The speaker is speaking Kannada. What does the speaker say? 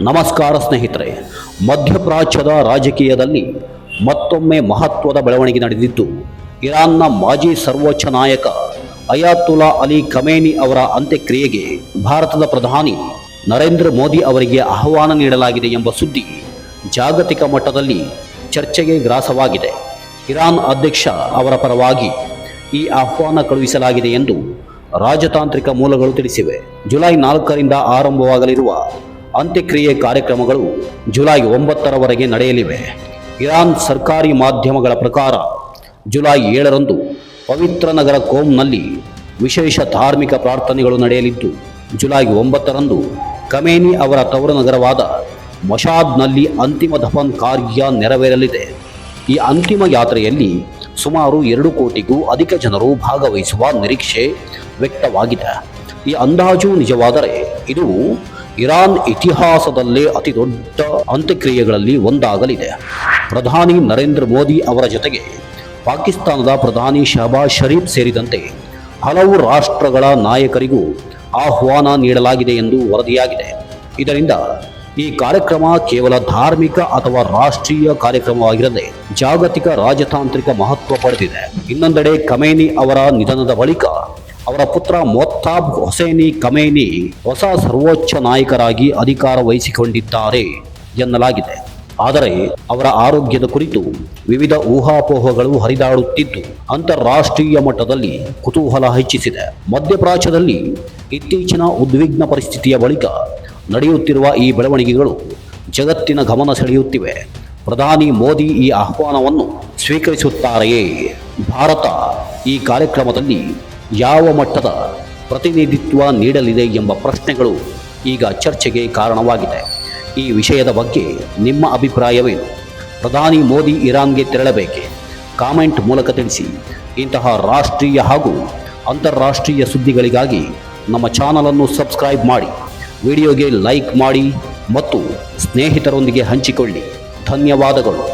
ನಮಸ್ಕಾರ ಸ್ನೇಹಿತರೆ. ಮಧ್ಯಪ್ರಾಚ್ಯದ ರಾಜಕೀಯದಲ್ಲಿ ಮತ್ತೊಮ್ಮೆ ಮಹತ್ವದ ಬೆಳವಣಿಗೆ ನಡೆದಿದ್ದು, ಇರಾನ್ನ ಮಾಜಿ ಸರ್ವೋಚ್ಚ ನಾಯಕ ಅಯಾತುಲ್ಲಾ ಅಲಿ ಖಮೇನಿ ಅವರ ಅಂತ್ಯಕ್ರಿಯೆಗೆ ಭಾರತದ ಪ್ರಧಾನಿ ನರೇಂದ್ರ ಮೋದಿ ಅವರಿಗೆ ಆಹ್ವಾನ ನೀಡಲಾಗಿದೆ ಎಂಬ ಸುದ್ದಿ ಜಾಗತಿಕ ಮಟ್ಟದಲ್ಲಿ ಚರ್ಚೆಗೆ ಗ್ರಾಸವಾಗಿದೆ. ಇರಾನ್ ಅಧ್ಯಕ್ಷ ಅವರ ಪರವಾಗಿ ಈ ಆಹ್ವಾನ ಕಳುಹಿಸಲಾಗಿದೆ ಎಂದು ರಾಜತಾಂತ್ರಿಕ ಮೂಲಗಳು ತಿಳಿಸಿವೆ. ಜುಲೈ 4ರಿಂದ ಆರಂಭವಾಗಲಿರುವ ಅಂತ್ಯಕ್ರಿಯೆ ಕಾರ್ಯಕ್ರಮಗಳು ಜುಲೈ 9ರವರೆಗೆ ನಡೆಯಲಿವೆ. ಇರಾನ್ ಸರ್ಕಾರಿ ಮಾಧ್ಯಮಗಳ ಪ್ರಕಾರ ಜುಲೈ 7ರಂದು ಪವಿತ್ರ ನಗರ ಕೋಮ್ನಲ್ಲಿ ವಿಶೇಷ ಧಾರ್ಮಿಕ ಪ್ರಾರ್ಥನೆಗಳು ನಡೆಯಲಿದ್ದು, ಜುಲೈ 9ರಂದು ಖಮೇನಿ ಅವರ ತವರು ನಗರವಾದ ಮಶಾದ್ನಲ್ಲಿ ಅಂತಿಮ ದಫನ್ ಕಾರ್ಯ ನೆರವೇರಲಿದೆ. ಈ ಅಂತಿಮ ಯಾತ್ರೆಯಲ್ಲಿ ಸುಮಾರು 2 ಕೋಟಿಗೂ ಅಧಿಕ ಜನರು ಭಾಗವಹಿಸುವ ನಿರೀಕ್ಷೆ ವ್ಯಕ್ತವಾಗಿದೆ. ಈ ಅಂದಾಜು ನಿಜವಾದರೆ ಇದು ಇರಾನ್ ಇತಿಹಾಸದಲ್ಲೇ ಅತಿ ದೊಡ್ಡ ಅಂತ್ಯಕ್ರಿಯೆಗಳಲ್ಲಿ ಒಂದಾಗಲಿದೆ. ಪ್ರಧಾನಿ ನರೇಂದ್ರ ಮೋದಿ ಅವರ ಜೊತೆಗೆ ಪಾಕಿಸ್ತಾನದ ಪ್ರಧಾನಿ ಶಹಬಾಜ್ ಶರೀಫ್ ಸೇರಿದಂತೆ ಹಲವು ರಾಷ್ಟ್ರಗಳ ನಾಯಕರಿಗೂ ಆಹ್ವಾನ ನೀಡಲಾಗಿದೆ ಎಂದು ವರದಿಯಾಗಿದೆ. ಇದರಿಂದ ಈ ಕಾರ್ಯಕ್ರಮ ಕೇವಲ ಧಾರ್ಮಿಕ ಅಥವಾ ರಾಷ್ಟ್ರೀಯ ಕಾರ್ಯಕ್ರಮವಾಗಿರದೆ ಜಾಗತಿಕ ರಾಜತಾಂತ್ರಿಕ ಮಹತ್ವ ಪಡೆದಿದೆ. ಇನ್ನೊಂದೆಡೆ ಖಮೇನಿ ಅವರ ನಿಧನದ ಬಳಿಕ ಅವರ ಪುತ್ರ ಮೊತ್ತಾಬ್ ಹುಸೇನಿ ಖಮೇನಿ ಹೊಸ ಸರ್ವೋಚ್ಚ ನಾಯಕರಾಗಿ ಅಧಿಕಾರ ವಹಿಸಿಕೊಂಡಿದ್ದಾರೆ ಎನ್ನಲಾಗಿದೆ. ಆದರೆ ಅವರ ಆರೋಗ್ಯದ ಕುರಿತು ವಿವಿಧ ಊಹಾಪೋಹಗಳು ಹರಿದಾಡುತ್ತಿದ್ದು ಅಂತಾರಾಷ್ಟ್ರೀಯ ಮಟ್ಟದಲ್ಲಿ ಕುತೂಹಲ ಹೆಚ್ಚಿಸಿದೆ. ಮಧ್ಯಪ್ರಾಚ್ಯದಲ್ಲಿ ಇತ್ತೀಚಿನ ಉದ್ವಿಗ್ನ ಪರಿಸ್ಥಿತಿಯ ಬಳಿಕ ನಡೆಯುತ್ತಿರುವ ಈ ಬೆಳವಣಿಗೆಗಳು ಜಗತ್ತಿನ ಗಮನ ಸೆಳೆಯುತ್ತಿವೆ. ಪ್ರಧಾನಿ ಮೋದಿ ಈ ಆಹ್ವಾನವನ್ನು ಸ್ವೀಕರಿಸುತ್ತಾರೆಯೇ? ಭಾರತ ಈ ಕಾರ್ಯಕ್ರಮದಲ್ಲಿ ಯಾವ ಮಟ್ಟದ ಪ್ರತಿನಿಧಿತ್ವ ನೀಡಲಿದೆ ಎಂಬ ಪ್ರಶ್ನೆಗಳು ಈಗ ಚರ್ಚೆಗೆ ಕಾರಣವಾಗಿದೆ. ಈ ವಿಷಯದ ಬಗ್ಗೆ ನಿಮ್ಮ ಅಭಿಪ್ರಾಯವೇನು? ಪ್ರಧಾನಿ ಮೋದಿ ಇರಾನ್ಗೆ ತೆರಳಬೇಕೆ? ಕಾಮೆಂಟ್ ಮೂಲಕ ತಿಳಿಸಿ. ಇಂತಹ ರಾಷ್ಟ್ರೀಯ ಹಾಗೂ ಅಂತಾರಾಷ್ಟ್ರೀಯ ಸುದ್ದಿಗಳಿಗಾಗಿ ನಮ್ಮ ಚಾನಲನ್ನು ಸಬ್ಸ್ಕ್ರೈಬ್ ಮಾಡಿ, ವಿಡಿಯೋಗೆ ಲೈಕ್ ಮಾಡಿ ಮತ್ತು ಸ್ನೇಹಿತರೊಂದಿಗೆ ಹಂಚಿಕೊಳ್ಳಿ. ಧನ್ಯವಾದಗಳು.